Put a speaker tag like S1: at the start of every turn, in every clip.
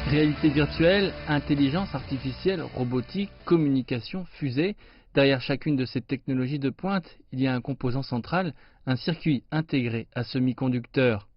S1: Réalité virtuelle, intelligence artificielle, robotique, communication, fusée. Derrière chacune de ces technologies de pointe, il y a un composant central, un circuit intégré à semi-conducteurs.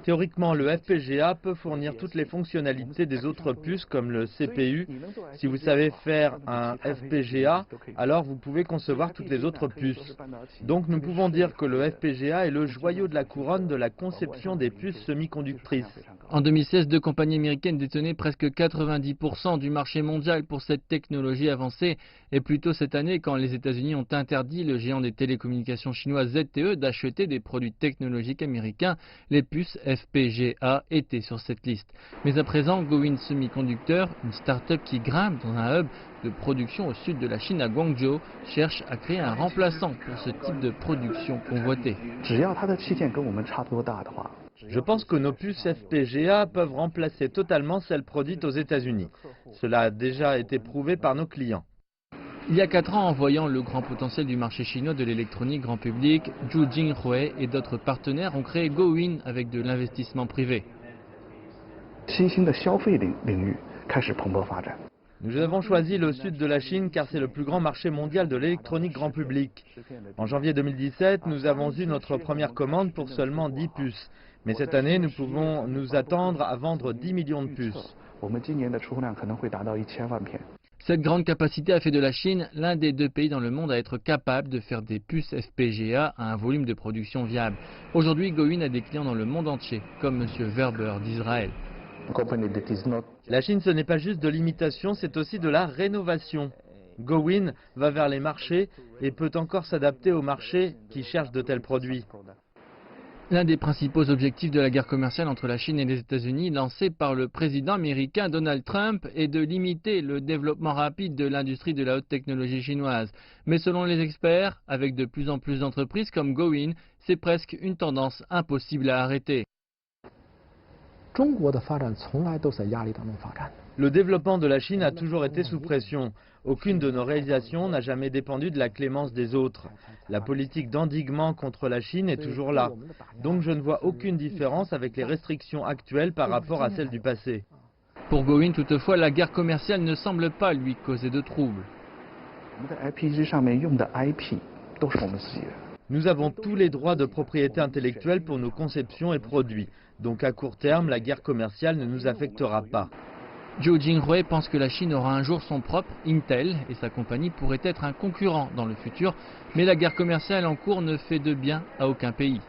S2: Théoriquement, le FPGA peut fournir toutes les fonctionnalités des autres puces comme le CPU. Si vous savez faire un FPGA, alors vous pouvez concevoir toutes les autres puces. Donc nous pouvons dire que le FPGA est le joyau de la couronne de la conception des puces semi-conductrices.
S1: En 2016, deux compagnies américaines détenaient presque 90% du marché mondial pour cette technologie avancée. Et plus tôt cette année, quand les États-Unis ont interdit le géant des télécommunications chinois ZTE d'acheter des produits technologiques américains, les puces FPGA étaient sur cette liste. Mais à présent, Gowin Semiconductor, une start-up qui grimpe dans un hub de production au sud de la Chine à Guangzhou, cherche à créer un remplaçant pour ce type de production convoitée.
S2: Je pense que nos puces FPGA peuvent remplacer totalement celles produites aux États-Unis. Cela a déjà été prouvé par nos clients.
S1: Il y a 4 ans, en voyant le grand potentiel du marché chinois de l'électronique grand public, Zhu Jinghui et d'autres partenaires ont créé Gowin avec de l'investissement privé.
S2: Nous avons choisi le sud de la Chine car c'est le plus grand marché mondial de l'électronique grand public. En janvier 2017, nous avons eu notre première commande pour seulement 10 puces. Mais cette année, nous pouvons nous attendre à vendre 10 millions de puces.
S1: Cette grande capacité a fait de la Chine l'un des 2 pays dans le monde à être capable de faire des puces FPGA à un volume de production viable. Aujourd'hui, Gowin a des clients dans le monde entier, comme M. Werber d'Israël.
S2: La Chine, ce n'est pas juste de l'imitation, c'est aussi de la rénovation. Gowin va vers les marchés et peut encore s'adapter aux marchés qui cherchent de tels produits.
S1: L'un des principaux objectifs de la guerre commerciale entre la Chine et les États-Unis, lancée par le président américain Donald Trump, est de limiter le développement rapide de l'industrie de la haute technologie chinoise. Mais selon les experts, avec de plus en plus d'entreprises comme Gowin, c'est presque une tendance impossible à arrêter.
S2: Le développement de la Chine a toujours été sous pression. Aucune de nos réalisations n'a jamais dépendu de la clémence des autres. La politique d'endiguement contre la Chine est toujours là. Donc je ne vois aucune différence avec les restrictions actuelles par rapport à celles du passé.
S1: Pour Gowin, toutefois, la guerre commerciale ne semble pas lui causer de troubles.
S2: Nous avons tous les droits de propriété intellectuelle pour nos conceptions et produits. Donc à court terme, la guerre commerciale ne nous affectera pas.
S1: Zhu Jinghui pense que la Chine aura un jour son propre Intel et sa compagnie pourrait être un concurrent dans le futur, mais la guerre commerciale en cours ne fait de bien à aucun pays.